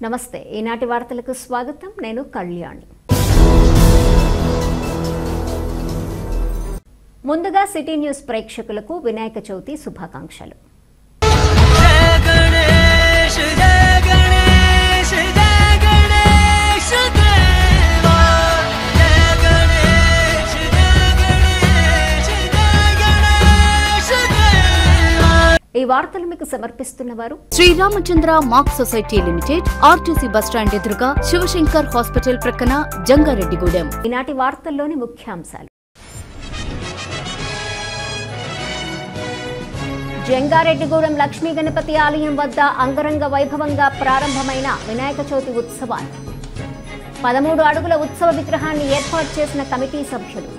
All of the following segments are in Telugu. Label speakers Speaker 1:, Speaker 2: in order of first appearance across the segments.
Speaker 1: నమస్తే ఈనాటి వార్తలకు స్వాగతం నేను కళ్యాణి ముందుగా సిటీ న్యూస్ ప్రేక్షకులకు వినాయక చవితి శుభాకాంక్షలు ఈ వార్తలు మీకు సమర్పిస్తున్నవారు
Speaker 2: Sriramachandra mark society limited RTC bus stand ఎదురుగా శివశంకర్ హాస్పిటల్ ప్రక్కన జంగారెడ్డిగూడెం.
Speaker 1: ఈనాటి వార్తల్లోని ముఖ్యాంశాలు. జంగారెడ్డిగూడెం లక్ష్మీ గణపతి ఆలయం వద్ద అంగరంగ వైభవంగా ప్రారంభమైన వినాయక చవితి ఉత్సవాలు. 13 అడుగుల ఉత్సవ విగ్రహాన్ని ఏర్పాటు చేసిన కమిటీ సభ్యులు.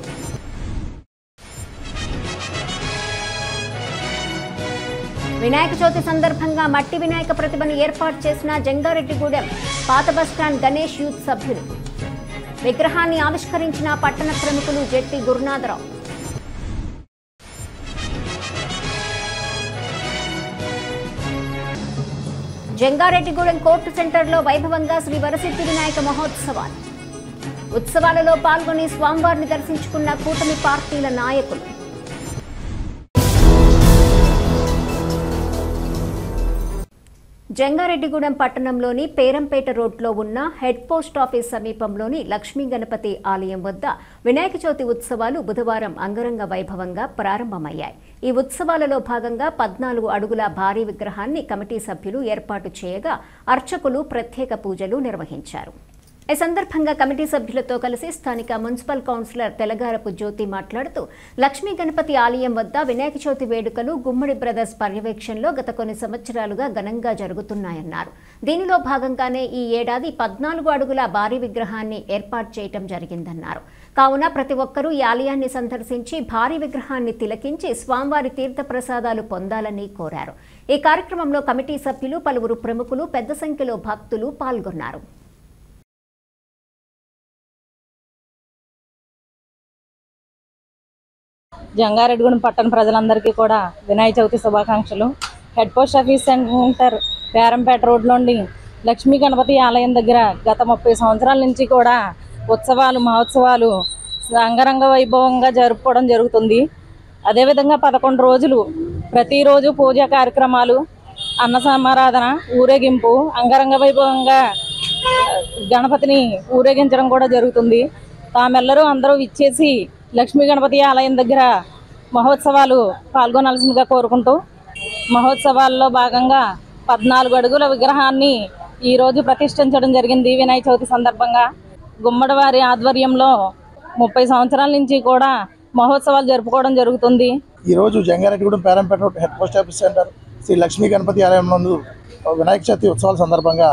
Speaker 1: వినాయక చవితి సందర్భంగా మట్టి వినాయక ప్రతిమను ఏర్పాటు చేసిన జంగారెడ్డిగూడెం పాత బస్టాండ్ గణేష్ యూత్ సభ్యులు. విగ్రహాన్ని ఆవిష్కరించిన పట్టణ ప్రముఖులు జెట్టి గురునాథరావు. జంగారెడ్డిగూడెం కోర్టు సెంటర్లో వైభవంగా శ్రీ వరసిద్ధి వినాయక మహోత్సవాలు. ఉత్సవాలలో పాల్గొని స్వామివారిని దర్శించుకున్న కూటమి పార్టీల నాయకులు. జంగారెడ్డిగూడెం పట్టణంలోని పేరంపేట రోడ్లో ఉన్న హెడ్ పోస్ట్ ఆఫీస్ సమీపంలోని లక్ష్మీ గణపతి ఆలయం వద్ద వినాయక చవితి ఉత్సవాలు బుధవారం అంగరంగ వైభవంగా ప్రారంభమయ్యాయి. ఈ ఉత్సవాలలో భాగంగా 14 అడుగుల భారీ విగ్రహాన్ని కమిటీ సభ్యులు ఏర్పాటు చేయగా అర్చకులు ప్రత్యేక పూజలు నిర్వహించారు. ఈ సందర్భంగా కమిటీ సభ్యులతో కలిసి స్థానిక మున్సిపల్ కౌన్సిలర్ తెలగారపు జ్యోతి మాట్లాడుతూ లక్ష్మీ గణపతి ఆలయం వద్ద వినాయక చవితి వేడుకలు గుమ్మడి బ్రదర్స్ పర్యవేక్షణలో గత కొన్ని సంవత్సరాలుగా ఘనంగా జరుగుతున్నాయన్నారు. దీనిలో భాగంగానే ఈ ఏడాది 14 అడుగుల భారీ విగ్రహాన్ని ఏర్పాటు చేయడం జరిగిందన్నారు. కావున ప్రతి ఒక్కరూ ఈ ఆలయాన్ని సందర్శించి భారీ విగ్రహాన్ని తిలకించి స్వామివారి తీర్థ ప్రసాదాలు పొందాలని కోరారు. ఈ కార్యక్రమంలో కమిటీ సభ్యులు, పలువురు ప్రముఖులు, పెద్ద సంఖ్యలో భక్తులు పాల్గొన్నారు.
Speaker 3: జంగారెడ్డిగూడెం పట్టణ ప్రజలందరికీ కూడా వినాయక చవితి శుభాకాంక్షలు. Head post office centre Perampeta రోడ్లోని లక్ష్మీ గణపతి ఆలయం దగ్గర గత 30 సంవత్సరాల నుంచి కూడా మహోత్సవాలు అంగరంగ వైభవంగా జరుపుకోవడం జరుగుతుంది. అదేవిధంగా 11 రోజులు ప్రతిరోజు పూజా కార్యక్రమాలు, అన్న సమారాధన, ఊరేగింపు, అంగరంగ వైభవంగా గణపతిని ఊరేగించడం కూడా జరుగుతుంది. తామెల్లరూ అందరూ ఇచ్చేసి లక్ష్మీ గణపతి ఆలయం దగ్గర మహోత్సవాలు పాల్గొనాల్సిందిగా కోరుకుంటూ, మహోత్సవాల్లో భాగంగా 14 అడుగుల విగ్రహాన్ని ఈరోజు ప్రతిష్ఠించడం జరిగింది. వినాయక చవితి సందర్భంగా గుమ్మడివారి ఆధ్వర్యంలో 30 సంవత్సరాల నుంచి కూడా మహోత్సవాలు జరుపుకోవడం జరుగుతుంది.
Speaker 4: ఈరోజు Jangareddygudem Perampeta road head post office centre Shri Lakshmi Ganapathi ఆలయం నందు వినాయక చవితి ఉత్సవాల సందర్భంగా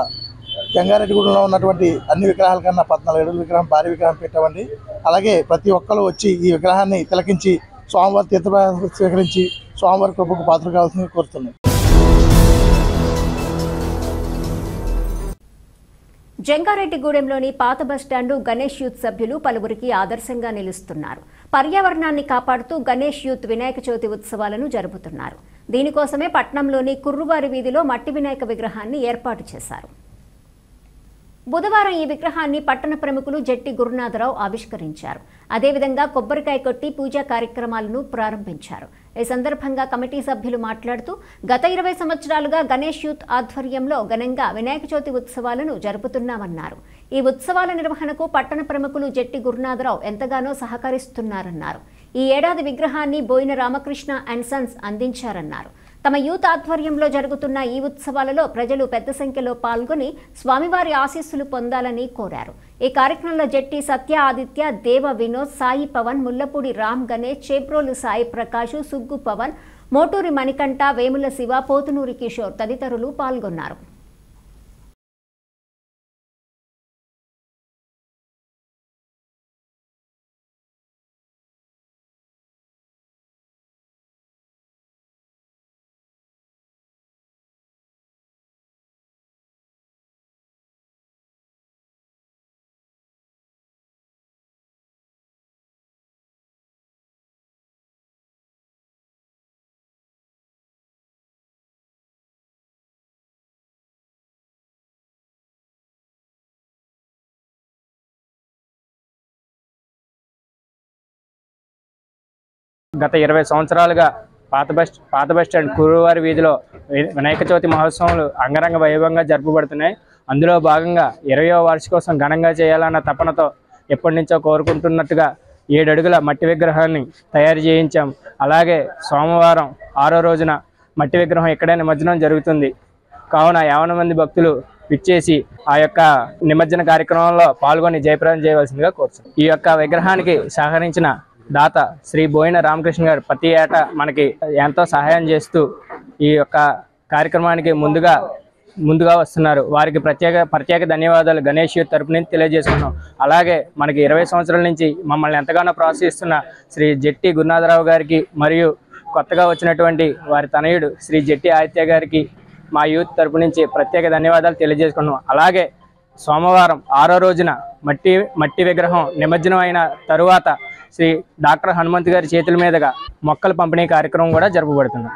Speaker 4: జంగారెడ్డిగూడెంలో ఉన్నటువంటి అన్ని విగ్రహాల కన్నా 14 అడుగుల విగ్రహం, భారీ విగ్రహం పెట్టామండి. అలాగే ప్రతి ఒక్కరు వచ్చి ఈ విగ్రహాన్ని తిలకించి స్వామివారి తీర్థ స్వీకరించి స్వామివారి కృపకు పాత్ర కావాల్సింది కోరుతున్నాం.
Speaker 1: జంగారెడ్డిగూడెంలోని పాత బస్టాండు గణేష్ యూత్ సభ్యులు పలువురికి ఆదర్శంగా నిలుస్తున్నారు. పర్యావరణాన్ని కాపాడుతూ గణేష్ యూత్ వినాయక చవితి ఉత్సవాలను జరుపుతున్నారు. దీనికోసమే పట్నంలోని కుర్రువారి వీధిలో మట్టి వినాయక విగ్రహాన్ని ఏర్పాటు చేశారు. బుధవారం ఈ విగ్రహాన్ని పట్టణ ప్రముఖులు జెట్టి గురునాథరావు ఆవిష్కరించారు. అదేవిధంగా కొబ్బరికాయ కొట్టి పూజా కార్యక్రమాలను ప్రారంభించారు. ఈ సందర్భంగా కమిటీ సభ్యులు మాట్లాడుతూ గత 20 సంవత్సరాలుగా గణేష్ యూత్ ఆధ్వర్యంలో ఘనంగా వినాయక చవితి ఉత్సవాలను జరుపుతున్నామన్నారు. ఈ ఉత్సవాల నిర్వహణకు పట్టణ ప్రముఖులు జెట్టి గురునాథరావు ఎంతగానో సహకరిస్తున్నారన్నారు. ఈ ఏడాది విగ్రహాన్ని బోయిన రామకృష్ణ అండ్ సన్స్ అందించారన్నారు. తమ యూత్ ఆధ్వర్యంలో జరుగుతున్న ఈ ఉత్సవాలలో ప్రజలు పెద్ద సంఖ్యలో పాల్గొని స్వామివారి ఆశీస్సులు పొందాలని కోరారు. ఈ కార్యక్రమంలో జెట్టి సత్య ఆదిత్య, దేవ వినోద్, సాయి పవన్, ముల్లపూడి రామ్ గణేష్, చేబ్రోలు సాయి ప్రకాష్, సుగ్గు పవన్, మోటూరి మణికంఠ, వేముల శివ, పోతునూరి కిషోర్ తదితరులు పాల్గొన్నారు.
Speaker 5: గత 20 సంవత్సరాలుగా పాత బస్ స్టాండ్ కురువారి వీధిలో వినాయక చవితి మహోత్సవాలు అంగరంగ వైభవంగా జరుపబడుతున్నాయి. అందులో భాగంగా 20వ వార్షికోత్సవం ఘనంగా చేయాలన్న తపనతో ఎప్పటి నుంచో కోరుకుంటున్నట్టుగా 7 అడుగుల మట్టి విగ్రహాన్ని తయారు చేయించాం. అలాగే సోమవారం 6వ రోజున మట్టి విగ్రహం ఇక్కడే నిమజ్జనం జరుగుతుంది. కావున 50 మంది భక్తులు విచ్చేసి ఆ యొక్క నిమజ్జన కార్యక్రమంలో పాల్గొని జయప్రదం చేయవలసిందిగా కోరుతున్నాం. ఈ యొక్క విగ్రహానికి సహకరించిన దాత శ్రీ బోయిన రామకృష్ణ గారు ప్రతి ఏటా మనకి ఎంతో సహాయం చేస్తూ ఈ యొక్క కార్యక్రమానికి ముందుగా వస్తున్నారు. వారికి ప్రత్యేక ధన్యవాదాలు గణేష్ యూత్ తరపు నుంచి తెలియజేసుకున్నాం. అలాగే మనకి 20 సంవత్సరాల నుంచి మమ్మల్ని ఎంతగానో ప్రోత్సహిస్తున్న శ్రీ జెట్టి గురునాథరావు గారికి మరియు కొత్తగా వచ్చినటువంటి వారి తనయుడు శ్రీ జెట్టి ఆదిత్య గారికి మా యూత్ తరపు నుంచి ప్రత్యేక ధన్యవాదాలు తెలియజేసుకున్నాం. అలాగే సోమవారం 6వ రోజున మట్టి విగ్రహం నిమజ్జనం అయిన తరువాత శ్రీ డాక్టర్ హనుమంత్ గారి చేతుల మీదుగా మొక్కల పంపిణీ కార్యక్రమం కూడా జరపబడుతుంది.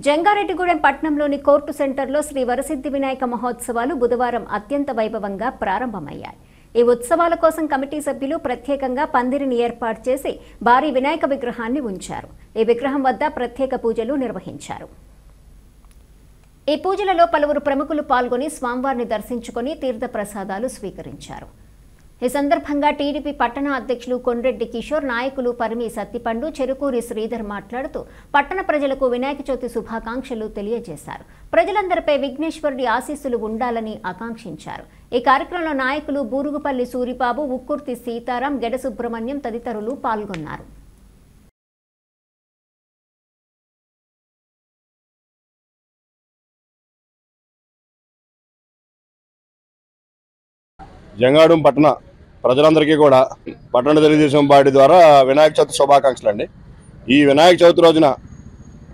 Speaker 1: జంగారెడ్డిగూడెం పట్టణంలోని కోర్టు సెంటర్లో శ్రీ వరసిద్ధి వినాయక మహోత్సవాలు బుధవారం అత్యంత వైభవంగా ప్రారంభమయ్యాయి. ఈ ఉత్సవాల కోసం కమిటీ సభ్యులు ప్రత్యేకంగా పందిరిని ఏర్పాటు చేసి భారీ వినాయక విగ్రహాన్ని ఉంచారు. ఈ విగ్రహం వద్ద ప్రత్యేక పూజలు నిర్వహించారు. ఈ పూజలలో పలువురు ప్రముఖులు పాల్గొని స్వామివారిని దర్శించుకొని తీర్థ ప్రసాదాలు స్వీకరించారు. ఈ సందర్భంగా టీడీపీ పట్టణ అధ్యక్షులు కొండ్రెడ్డి కిషోర్, నాయకులు పరిమి సత్తిపండు, చెరుకూరి శ్రీధర్ మాట్లాడుతూ పట్టణ ప్రజలకు వినాయక చవితి శుభాకాంక్షలు తెలియజేశారు. ప్రజలందరిపై విఘ్నేశ్వరుడి ఆశీస్సులు ఉండాలని ఆకాంక్షించారు. ఈ కార్యక్రమంలో నాయకులు బూరుగుపల్లి సూరిబాబు, ఉక్కుర్తి సీతారాం, గెడ సుబ్రహ్మణ్యం తదితరులు పాల్గొన్నారు.
Speaker 6: జంగాడూం పట్టణ ప్రజలందరికీ కూడా పట్టణ తెలుగుదేశం పార్టీ ద్వారా వినాయక చవితి శుభాకాంక్షలు అండి. ఈ వినాయక చవితి రోజున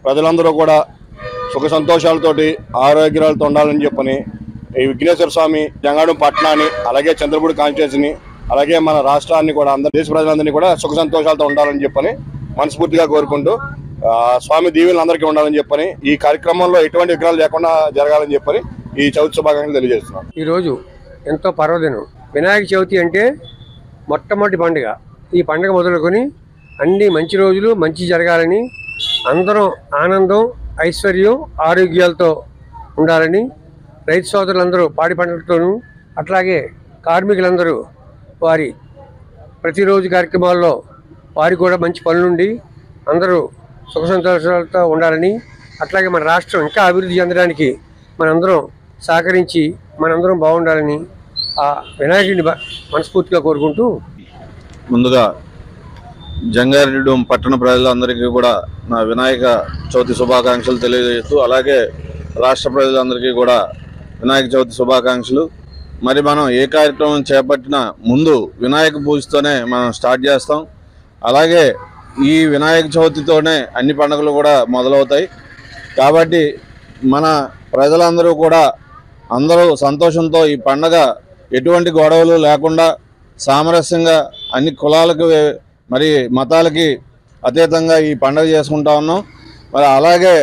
Speaker 6: ప్రజలందరూ కూడా సుఖ సంతోషాలతోటి ఆరోగ్యాలతో ఉండాలని చెప్పని ఈ విఘ్నేశ్వర స్వామి జంగాడూం పట్టణాన్ని, అలాగే చంద్రపూడి కాన్స్టిట్యున్సీని, అలాగే మన రాష్ట్రాన్ని కూడా దేశ ప్రజలందరినీ కూడా సుఖ సంతోషాలతో ఉండాలని చెప్పని మనస్ఫూర్తిగా కోరుకుంటూ స్వామి దీవెనలు అందరికీ ఉండాలని చెప్పని ఈ కార్యక్రమంలో ఎటువంటి విఘ్నాలు లేకుండా జరగాలని చెప్పని ఈ చవితి శుభాకాంక్షలు తెలియజేస్తున్నాం.
Speaker 7: ఈరోజు ఎంతో పర్వదినం. వినాయక చవితి అంటే మొట్టమొదటి పండుగ. ఈ పండుగ మొదలుకొని అన్ని మంచి రోజులు మంచి జరగాలని, అందరం ఆనందం, ఐశ్వర్యం, ఆరోగ్యాలతో ఉండాలని రైతు సోదరులందరూ పాడి పంటలతోనూ, అట్లాగే కార్మికులందరూ వారి ప్రతిరోజు కార్యక్రమాల్లో వారికి కూడా మంచి పనులుండి అందరూ సుఖ సంతోషాలతో ఉండాలని, అట్లాగే మన రాష్ట్రం ఇంకా అభివృద్ధి చెందడానికి మనందరం సహకరించి మనందరం బాగుండాలని ఆ వినాయకుడిని మనస్ఫూర్తిగా కోరుకుంటూ,
Speaker 8: ముందుగా జంగారెడ్డిగూడెం పట్టణ ప్రజలందరికీ కూడా నా వినాయక చవితి శుభాకాంక్షలు తెలియజేస్తూ, అలాగే రాష్ట్ర ప్రజలందరికీ కూడా వినాయక చవితి శుభాకాంక్షలు. మరి మనం ఏ కార్యక్రమం చేపట్టినా ముందు వినాయక పూజతోనే మనం స్టార్ట్ చేస్తాం. అలాగే ఈ వినాయక చవితితోనే అన్ని పండుగలు కూడా మొదలవుతాయి. కాబట్టి మన ప్రజలందరూ కూడా అందరూ సంతోషంతో ఈ పండగ ఎటువంటి గొడవలు లేకుండా సామరస్యంగా అన్ని కులాలకు మరి మతాలకి అతీతంగా ఈ పండుగ చేసుకుంటా ఉన్నాం. మరి అలాగే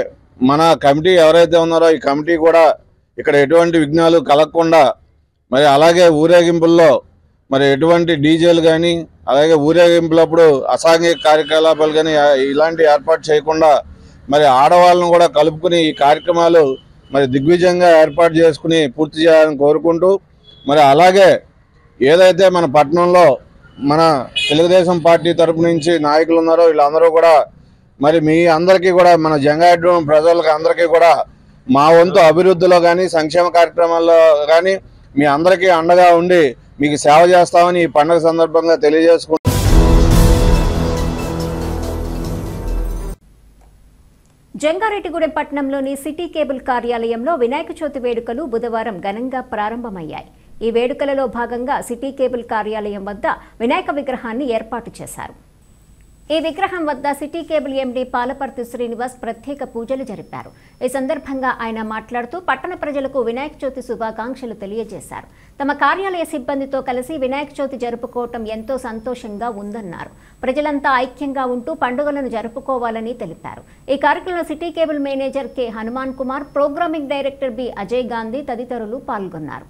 Speaker 8: మన కమిటీ ఎవరైతే ఉన్నారో ఈ కమిటీ కూడా ఇక్కడ ఎటువంటి విఘ్నాలు కలగకుండా, మరి అలాగే ఊరేగింపుల్లో మరి ఎటువంటి డీజేలు కానీ, అలాగే ఊరేగింపులప్పుడు అసాంఘిక కార్యకలాపాలు కానీ ఇలాంటి ఏర్పాటు చేయకుండా మరి ఆడవాళ్ళను కూడా కలుపుకుని ఈ కార్యక్రమాలు మరి దిగ్విజయంగా ఏర్పాటు చేసుకుని పూర్తి చేయాలని కోరుకుంటూ, మరి అలాగే ఏదైతే మన పట్టణంలో మన తెలుగుదేశం పార్టీ తరపు నుంచి నాయకులు ఉన్నారో వీళ్ళందరూ కూడా మరి మీ అందరికీ కూడా మన జంగారెడ్డిగూడెం ప్రజలకు అందరికీ కూడా మా వంతు అభివృద్ధిలో కానీ సంక్షేమ కార్యక్రమాల్లో కానీ మీ అందరికీ అండగా ఉండి మీకు సేవ చేస్తామని ఈ పండుగ సందర్భంగా తెలియజేసుకుంటాం.
Speaker 1: జంగారెడ్డిగూడెం పట్టణంలోని సిటీ కేబుల్ కార్యాలయంలో వినాయక చవితి వేడుకలు బుధవారం ఘనంగా ప్రారంభమయ్యాయి. ఈ వేడుకలలో భాగంగా సిటీ కేబుల్ కార్యాలయం వద్ద వినాయక విగ్రహాన్ని ఏర్పాటు చేశారు. ఈ విగ్రహం వద్ద city cable MD Palaparthi Srinivas ప్రత్యేక పూజలు జరిపారు. ఈ సందర్భంగా ఆయన మాట్లాడుతూ పట్టణ ప్రజలకు వినాయక చవితి శుభాకాంక్షలు తెలియజేశారు. తమ కార్యాలయ సిబ్బందితో కలిసి వినాయక చవితి జరుపుకోవటం ఎంతో సంతోషంగా ఉందన్నారు. ప్రజలంతా ఐక్యంగా ఉంటూ పండుగలను జరుపుకోవాలని తెలిపారు. ఈ కార్యక్రమంలో city cable manager K Hanuman Kumar, programming director B Ajay Gandhi తదితరులు పాల్గొన్నారు.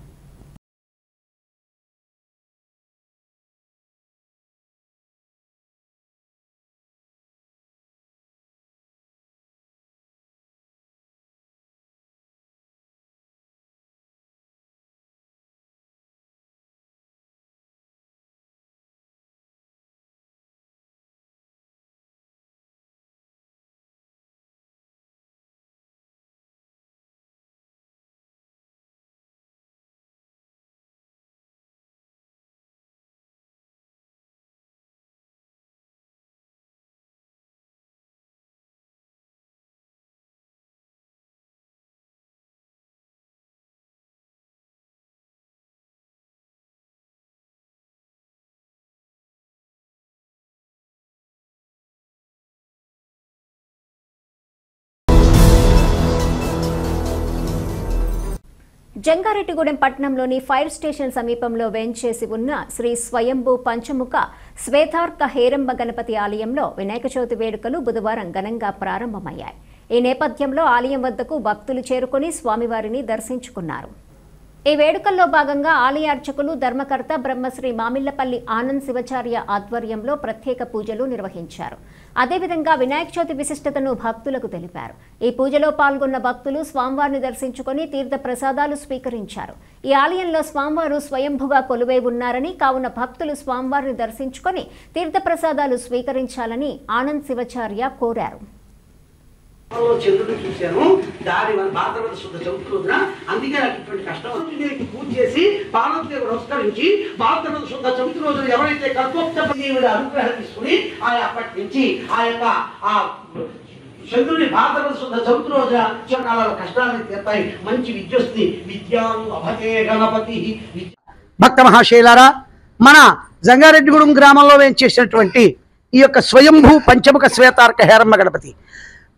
Speaker 1: జంగారెడ్డిగూడెం పట్టణంలోని ఫైర్ స్టేషన్ సమీపంలో వేంచేసి ఉన్న శ్రీ స్వయంభూ పంచముఖ శ్వేతార్క హేరంబ గణపతి ఆలయంలో వినాయక చవితి వేడుకలు బుధవారం ఘనంగా ప్రారంభమయ్యాయి. ఈ నేపథ్యంలో ఆలయం వద్దకు భక్తులు చేరుకుని స్వామివారిని దర్శించుకున్నారు. ఈ వేడుకల్లో భాగంగా ఆలయ అర్చకులు ధర్మకర్త బ్రహ్మశ్రీ మామిళ్లపల్లి ఆనంద్ శివాచార్య ఆధ్వర్యంలో ప్రత్యేక పూజలు నిర్వహించారు. అదేవిధంగా వినాయక చవితి విశిష్టతను భక్తులకు తెలిపారు. ఈ పూజలో పాల్గొన్న భక్తులు స్వామివారిని దర్శించుకుని తీర్థ ప్రసాదాలు స్వీకరించారు. ఈ ఆలయంలో స్వామివారు స్వయంభుగా కొలువై ఉన్నారని, కావున భక్తులు స్వామివారిని దర్శించుకుని తీర్థ ప్రసాదాలు స్వీకరించాలని ఆనంద్ శివాచార్య కోరారు.
Speaker 9: చంద్రుడు చూశాను దాని మన భాద్రపద శుద్ధ చవితి రోజున, అందుకే నాకు ఇటువంటి కష్టం. పూజ చేసి పార్వతీదేవి నమస్కరించి భాద్రపద శుద్ధ చవితి రోజున ఎవరైతే కల్పోక్తదేవుడి అనుగ్రహం తీసుకుని అప్పటి నుంచి ఆ యొక్క ఆ చంద్రుని భాద్రపద శుద్ధ చవితి రోజున చాలా కష్టాలను తీర్తాయి. మంచి విద్య వస్తుంది. విద్యాను అభతే గణపతి.
Speaker 10: భక్త మహాశైలారా, మన జంగారెడ్డిగూడెం గ్రామంలో వేంచేసినటువంటి ఈ యొక్క స్వయంభూ పంచముఖ శ్వేతార్క హేరమ్మ గణపతి,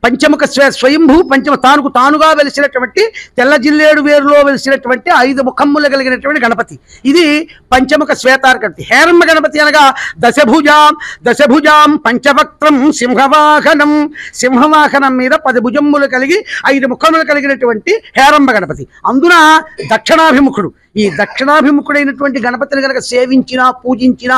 Speaker 10: పంచముఖ స్వయంభూ పంచమ తానుగా వెలిసినటువంటి తెల్ల జిల్లేడు వేరులో వెలిసినటువంటి 5 ముఖమ్ములు కలిగినటువంటి గణపతి. ఇది పంచముఖ శ్వేతార్క గణపతి. హేరమ్మ గణపతి అనగా దశభుజాం పంచవక్త్రం సింహవాహనం మీద 10 భుజమ్ములు కలిగి 5 ముఖములు కలిగినటువంటి హేరమ్మ గణపతి. అందున దక్షిణాభిముఖుడు. ఈ దక్షిణాభిముఖుడైనటువంటి గణపతిని కనుక సేవించినా, పూజించినా,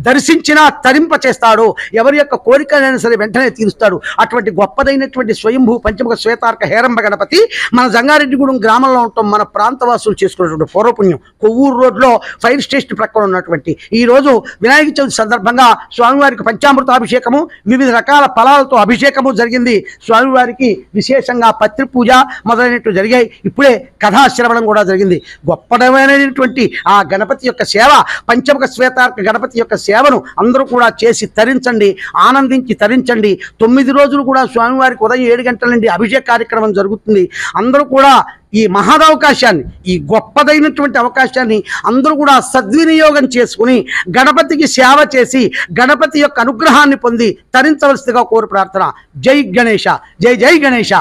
Speaker 10: దర్శించినా తరింప చేస్తాడు. ఎవరి యొక్క కోరికలైనా సరే వెంటనే తీరుస్తాడు. అటువంటి గొప్పదైనటువంటి స్వయంభూ పంచముఖ శ్వేతార్క హేరంబ గణపతి మన జంగారెడ్డిగూడెం గ్రామంలో ఉంటాం. మన ప్రాంతవాసులు చేసుకున్నటువంటి పూర్వపుణ్యం. కొవ్వూరు రోడ్లో ఫైర్ స్టేషన్ ప్రక్కన ఉన్నటువంటి ఈ రోజు వినాయక చవితి సందర్భంగా స్వామివారికి పంచామృతాభిషేకము, వివిధ రకాల ఫలాలతో అభిషేకము జరిగింది. స్వామివారికి విశేషంగా పత్రి పూజ మొదలైనట్టు జరిగాయి. ఇప్పుడే కథాశ్రవణం కూడా జరిగింది. గొప్పదైనటువంటి ఆ గణపతి యొక్క సేవ, పంచముఖ శ్వేతార్క గణపతి యొక్క సేవను అందరూ కూడా చేసి తరించండి, ఆనందించి తరించండి. 9 రోజులు కూడా స్వామివారికి ఉదయం 7 గంటల నుండి అభిషేక కార్యక్రమం జరుగుతుంది. అందరూ కూడా ఈ మహదవకాశాన్ని, ఈ గొప్పదైనటువంటి అవకాశాన్ని అందరూ కూడా సద్వినియోగం చేసుకుని గణపతికి సేవ చేసి గణపతి యొక్క అనుగ్రహాన్ని పొంది తరించవలసిందిగా కోరు ప్రార్థన. జై గణేశ, జై జై గణేశ.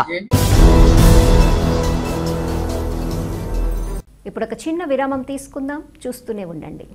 Speaker 1: ఇప్పుడు ఒక చిన్న విరామం తీసుకుందాం, చూస్తూనే ఉండండి.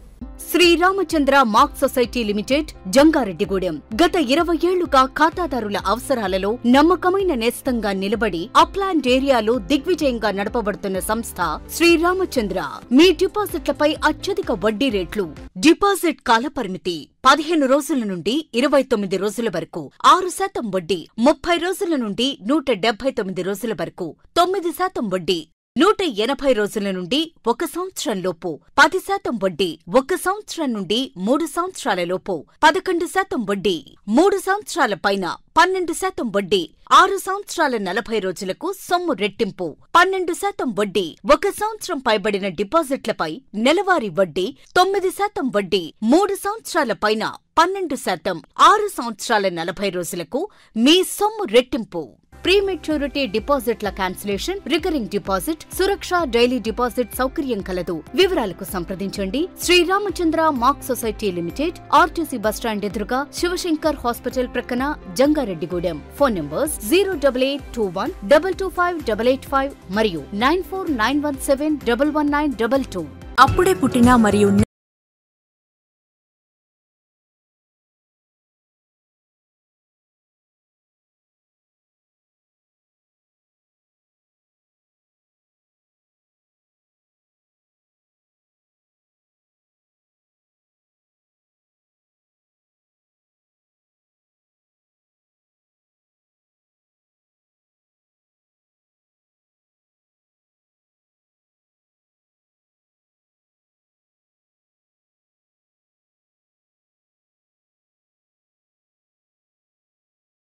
Speaker 2: శ్రీరామచంద్ర మాక్ సొసైటీ లిమిటెడ్, జంగారెడ్డిగూడెం. గత 20 ఏళ్లుగా ఖాతాదారుల అవసరాలలో నమ్మకమైన నేస్తంగా నిలబడి అప్లాండ్ ఏరియాలో దిగ్విజయంగా నడపబడుతున్న సంస్థ శ్రీరామచంద్ర. మీ డిపాజిట్లపై అత్యధిక వడ్డీ రేట్లు, డిపాజిట్ కాలపరిమితి 15 రోజుల నుండి 29 రోజుల వరకు, 6% వడ్డీ, 30 రోజుల నుండి 179 రోజుల వరకు, 9% వడ్డీ, 180 రోజుల నుండి 1 సంవత్సరం లోపు, 10% వడ్డీ, 1 సంవత్సరం నుండి 3 సంవత్సరాల లోపు, 11% వడ్డీ, 3 సంవత్సరాల పైన 12% వడ్డీ, 6 సంవత్సరాల 40 రోజులకు సొమ్ము రెట్టింపు, 12% వడ్డీ, 1 సంవత్సరం పైబడిన డిపాజిట్లపై నెలవారీ వడ్డీ, 9% వడ్డీ, 3 సంవత్సరాల పైన 12%, 6 సంవత్సరాల 40 రోజులకు మీ సొమ్ము రెట్టింపు. ప్రీమెచ్యూరిటీ డిపాజిట్ల క్యాన్సిలేషన్, రికరింగ్ డిపాజిట్, సురక్ష డైలీ డిపాజిట్ సౌకర్యం కలదు. వివరాలకు సంప్రదించండి. శ్రీరామచంద్ర మాక్ సొసైటీ లిమిటెడ్, ఆర్టీసీ బస్టాండ్ ఎదురుగా, శివశంకర్ హాస్పిటల్ ప్రక్కన, జంగారెడ్డిగూడెం. ఫోన్ నంబర్స్ 08821 225 885 మరియు 94917 11922.
Speaker 11: అప్పుడే పుట్టిన మరియు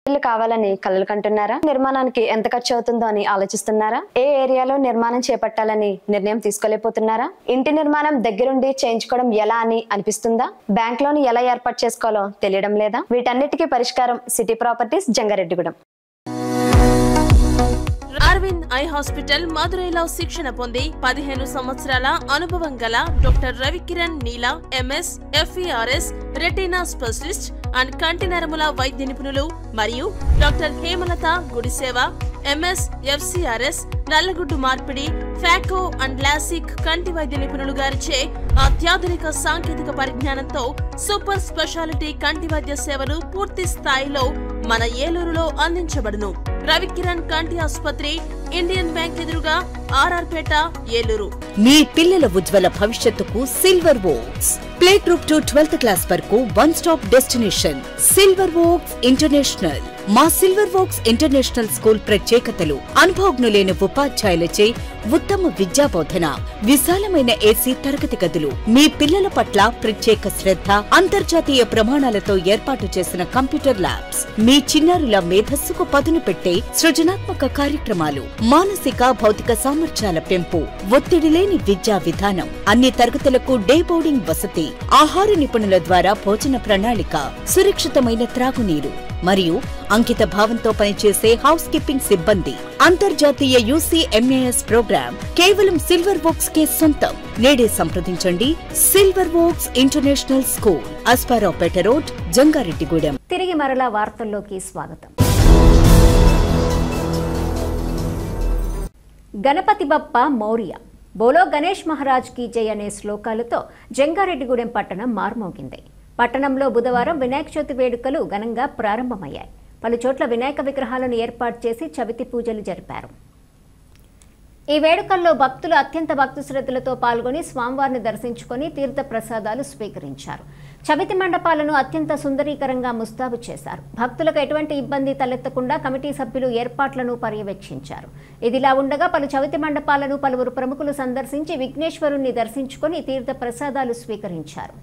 Speaker 12: ఇల్లు కావాలని కలలు కంటున్నారా? నిర్మాణానికి ఎంత ఖర్చు అవుతుందో అని ఆలోచిస్తున్నారా? ఏ ఏరియాలో నిర్మాణం చేపట్టాలని నిర్ణయం తీసుకోలేకపోతున్నారా? ఇంటి నిర్మాణం దగ్గరుండి చేయించుకోవడం ఎలా అని అనిపిస్తుందా? బ్యాంక్ లోన్ ఎలా ఏర్పాటు చేసుకోవాలో తెలియడం లేదా? వీటన్నిటికీ పరిష్కారం city properties, Jangareddygudem.
Speaker 13: Aravind eye hospital మదురైలో శిక్షణ పొంది 15 సంవత్సరాల అనుభవం గల doctor Ravikiran Neela MS, FERS, retina specialist and కంటి నరముల వైద్య నిపుణులు మరియు doctor Hemalatha Gudiseva MS, FCRS, నల్లగుడ్డు మార్పిడి, ఫ్యాకో అండ్ లాసిక్ కంటి వైద్య నిపుణులు గారిచే అత్యాధునిక సాంకేతిక పరిజ్ఞానంతో సూపర్ స్పెషాలిటీ కంటి వైద్య సేవలు పూర్తి స్థాయిలో మన ఏలూరులో అందించబడును. రవికిరణ్ కంటి ఆసుపత్రి, ఇండియన్ బ్యాంక్ ఎదురుగా, ఆర్ఆర్పేట, ఏలూరు.
Speaker 2: మీ పిల్లల ఉజ్వల భవిష్యత్తుకు silver oaks play group to 12th class వరకు one stop destination silver Volks international. మా సిల్వర్ వోక్స్ ఇంటర్నేషనల్ స్కూల్ ప్రత్యేకతలు అనుభవజ్ఞులైన ఉపాధ్యాయులచే ఉత్తమ విద్యా బోధన, విశాలమైన ఏసీ తరగతి గదులు, మీ పిల్లల పట్ల ప్రత్యేక శ్రద్ధ, అంతర్జాతీయ ప్రమాణాలతో ఏర్పాటు చేసిన కంప్యూటర్ ల్యాబ్స్, మీ చిన్నారుల మేధస్సుకు పదును పెట్టే సృజనాత్మక కార్యక్రమాలు, మానసిక భౌతిక సామర్థ్యాల పెంపు, ఒత్తిడి లేని విద్యా విధానం, అన్ని తరగతులకు డే బోర్డింగ్ వసతి, ఆహార నిపుణుల ద్వారా భోజన ప్రణాళిక, సురక్షితమైన త్రాగునీరు మరియు అంకిత భావంతో పనిచేసే హౌస్ కీపింగ్ సిబ్బంది. అంతర్జాతీయ UCMAS ప్రోగ్రాం కేవలం సిల్వర్ వోక్స్ కే సొంతం. నేడే సంప్రదించండి. Silver Volks international school, Aswaraopeta road, Jangareddygudem.
Speaker 1: తిరిగి మరలా వార్తల్లోకి స్వాగతం. గణపతి బప్ప మౌర్య, బోలో గణేష్ మహారాజ్ కీ జై అనే శ్లోకాలతో జంగారెడ్డిగూడెం పట్టణం మార్మోగింది. పట్టణంలో బుధవారం వినాయక చవితి వేడుకలు ఘనంగా ప్రారంభమయ్యాయి. పలు చోట్ల వినాయక విగ్రహాలను ఏర్పాటు చేసి చవితి పూజలు జరిపారు. ఈ వేడుకల్లో భక్తులు అత్యంత భక్తి శ్రద్ధలతో పాల్గొని స్వామివారిని దర్శించుకొని తీర్థ ప్రసాదాలు స్వీకరించారు. చవితి మండపాలను అత్యంత సుందరీకరంగా ముస్తాబు చేశారు. భక్తులకు ఎటువంటి ఇబ్బంది తలెత్తకుండా కమిటీ సభ్యులు ఏర్పాట్లను పర్యవేక్షించారు. ఇదిలా ఉండగా పలు చవితి మండపాలను పలువురు ప్రముఖులు సందర్శించి విఘ్నేశ్వరుణ్ణి దర్శించుకొని తీర్థ ప్రసాదాలు స్వీకరించారు.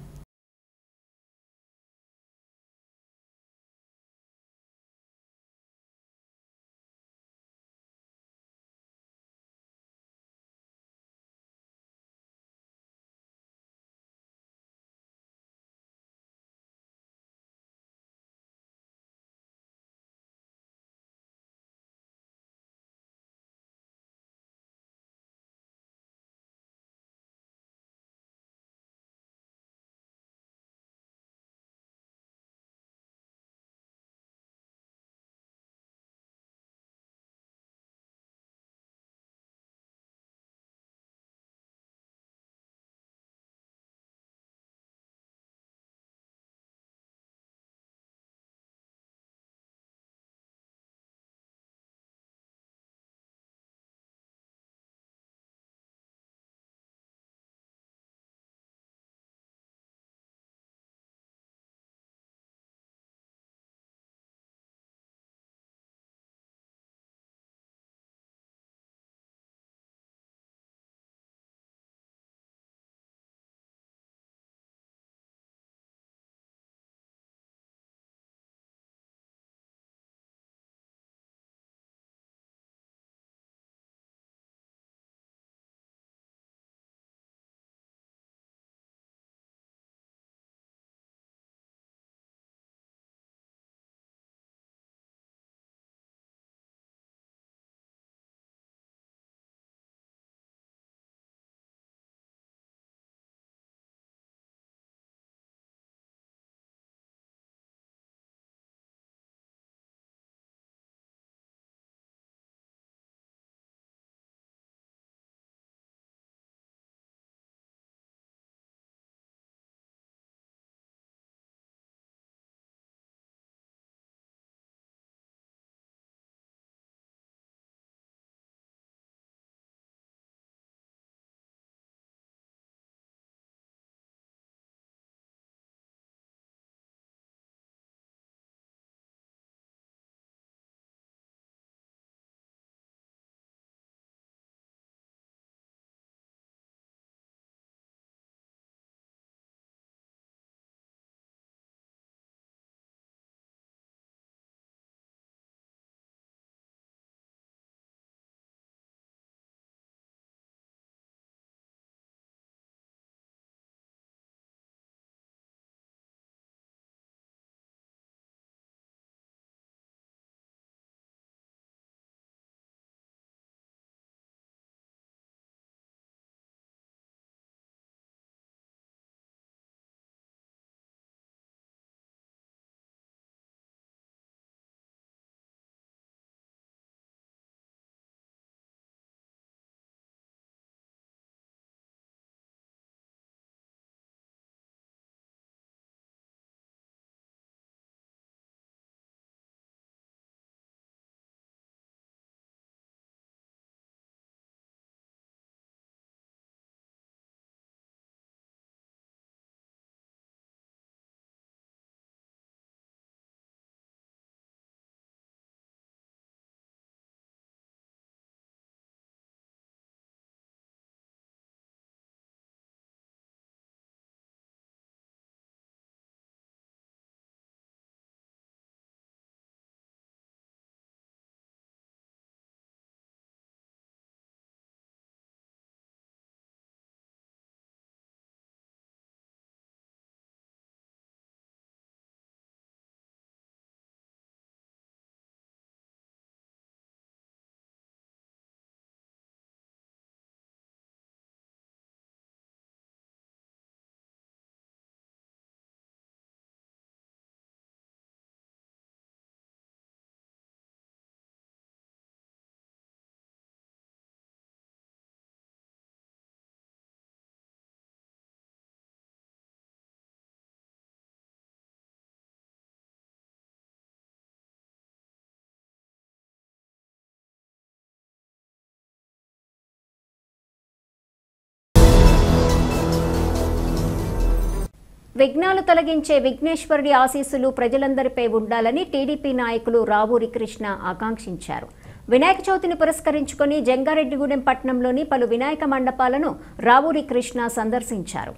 Speaker 1: విఘ్నాలు తొలగించే విఘ్నేశ్వరుడి ఆశీస్సులు ప్రజలందరిపై ఉండాలని టీడీపీ నాయకులు రావూరి కృష్ణ ఆకాంక్షించారు. వినాయక చవితిని పురస్కరించుకుని జంగారెడ్డిగూడెం పట్టణంలోని పలు వినాయక మండపాలను రావూరి కృష్ణ సందర్శించారు.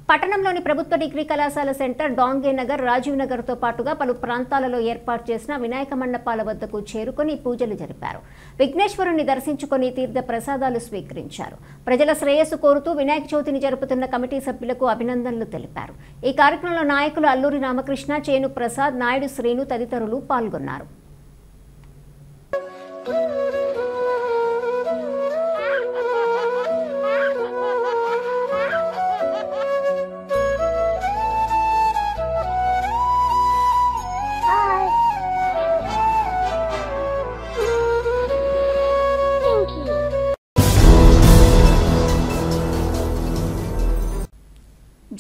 Speaker 1: పట్టణంలోని ప్రభుత్వ డిగ్రీ కళాశాల సెంటర్, డాంగే నగర్, రాజీవ్ నగర్తో పాటుగా పలు ప్రాంతాలలో ఏర్పాటు చేసిన వినాయక మండపాల వద్దకు చేరుకుని పూజలు జరిపారు. విఘ్నేశ్వరుని దర్శించుకుని తీర్థ ప్రసాదాలు స్వీకరించారు. ప్రజల శ్రేయస్సు కోరుతూ వినాయక చవితిని జరుపుతున్న కమిటీ సభ్యులకు అభినందనలు తెలిపారు. ఈ కార్యక్రమంలో నాయకులు అల్లూరి రామకృష్ణ, చేను ప్రసాద్, నాయుడు శ్రీను తదితరులు పాల్గొన్నారు.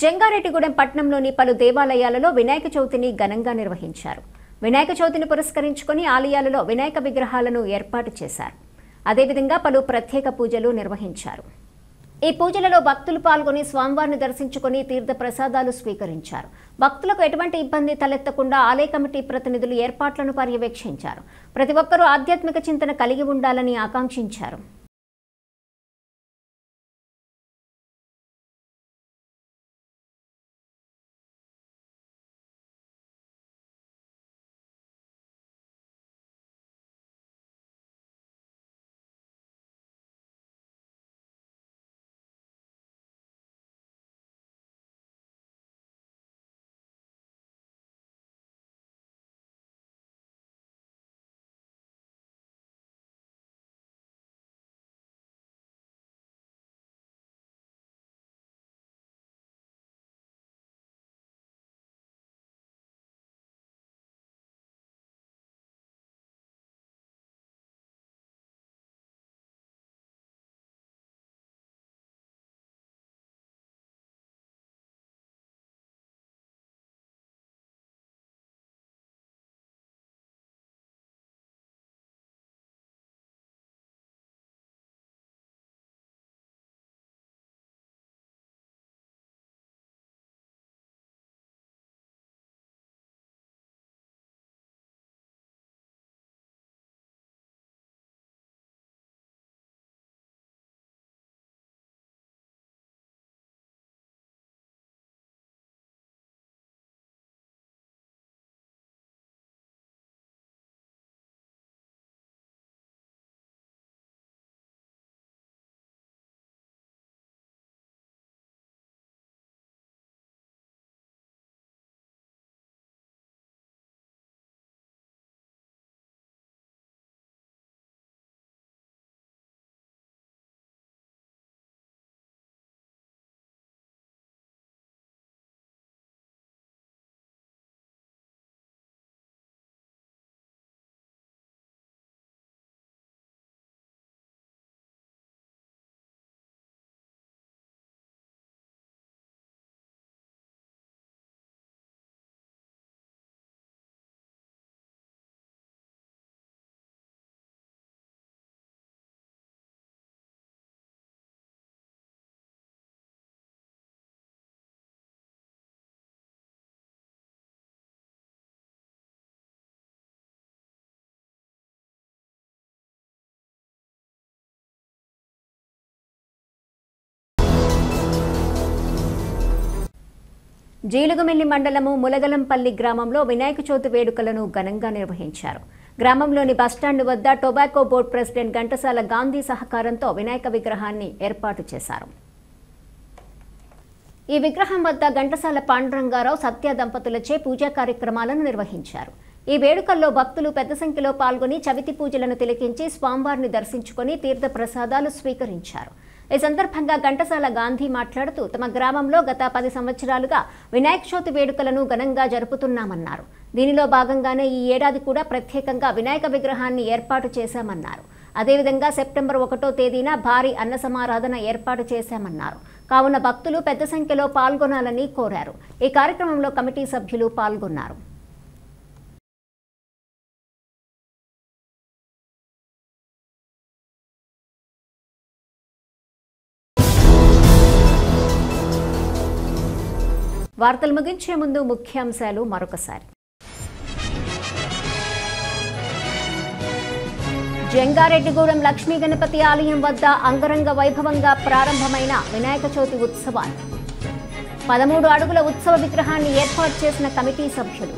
Speaker 1: జంగారెడ్డిగూడెం పట్టణంలోని పలు దేవాలయాలలో వినాయక చవితిని ఘనంగా నిర్వహించారు. వినాయక చవితిని పురస్కరించుకుని ఆలయాలలో వినాయక విగ్రహాలను ఏర్పాటు చేశారు. అదేవిధంగా పలు ప్రత్యేక పూజలు నిర్వహించారు. ఈ పూజలలో భక్తులు పాల్గొని స్వామివారిని దర్శించుకుని తీర్థ ప్రసాదాలు స్వీకరించారు. భక్తులకు ఎటువంటి ఇబ్బంది తలెత్తకుండా ఆలయ కమిటీ ప్రతినిధులు ఏర్పాట్లను పర్యవేక్షించారు. ప్రతి ఒక్కరూ ఆధ్యాత్మిక చింతన కలిగి ఉండాలని ఆకాంక్షించారు. జీలుగుమిల్లి మండలము ములగలంపల్లి గ్రామంలో వినాయక చవితి వేడుకలను ఘనంగా నిర్వహించారు. గ్రామంలోని బస్టాండ్ వద్ద tobacco board president Ghantasala Gandhi సహకారంతో వినాయక విగ్రహాన్ని ఏర్పాటు చేశారు. ఈ విగ్రహం వద్ద ఘంటసాల పాండురంగారావు, సత్య దంపతులచే పూజా కార్యక్రమాలను నిర్వహించారు. ఈ వేడుకల్లో భక్తులు పెద్ద సంఖ్యలో పాల్గొని చవితి పూజలను తిలకించి స్వామివారిని దర్శించుకుని తీర్థ ప్రసాదాలు స్వీకరించారు. ఈ సందర్భంగా ఘంటసాల గాంధీ మాట్లాడుతూ తమ గ్రామంలో గత 10 సంవత్సరాలుగా వినాయక చవితి వేడుకలను ఘనంగా జరుపుతున్నామన్నారు. దీనిలో భాగంగానే ఈ ఏడాది కూడా ప్రత్యేకంగా వినాయక విగ్రహాన్ని ఏర్పాటు చేశామన్నారు. అదేవిధంగా సెప్టెంబర్ 1వ తేదీన భారీ అన్న సమారాధన ఏర్పాటు చేశామన్నారు. కావున భక్తులు పెద్ద సంఖ్యలో పాల్గొనాలని కోరారు. ఈ కార్యక్రమంలో కమిటీ సభ్యులు పాల్గొన్నారు. వార్తలు ముగించే ముందు ముఖ్యాంశాలు మరొకసారి. జంగారెడ్డిగూడెం లక్ష్మీ గణపతి ఆలయం వద్ద అంగరంగ వైభవంగా ప్రారంభమైన వినాయక చవితి ఉత్సవాలు. 13 అడుగుల ఉత్సవ విగ్రహాన్ని ఏర్పాటు చేసిన కమిటీ సభ్యులు.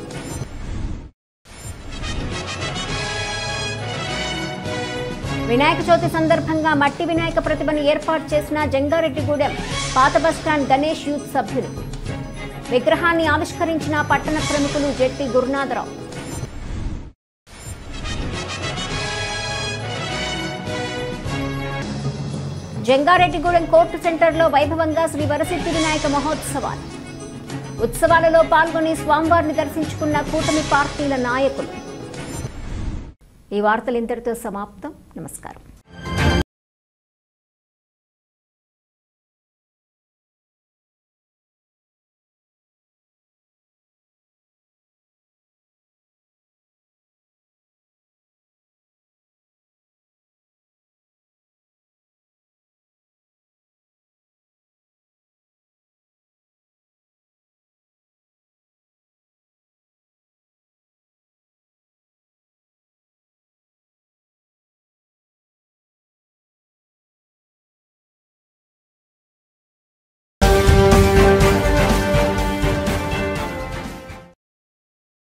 Speaker 1: వినాయక చవితి సందర్భంగా మట్టి వినాయక ప్రతిమను ఏర్పాటు చేసిన జంగారెడ్డిగూడెం పాత బస్టాండ్ గణేష్ యూత్ సభ్యులు. విగ్రహాన్ని ఆవిష్కరించిన పట్టణ ప్రముఖులు జెట్టి గురునాథరావు. జంగారెడ్డిగూడెం కోర్టు సెంటర్లో వైభవంగా శ్రీ వరసిద్ధి వినాయక మహోత్సవాలు. ఉత్సవాలలో పాల్గొని స్వామివారిని దర్శించుకున్న కూటమి పార్టీల నాయకులు. ఈ వార్తలు ఇంతటితో సమాప్తం. నమస్కారం.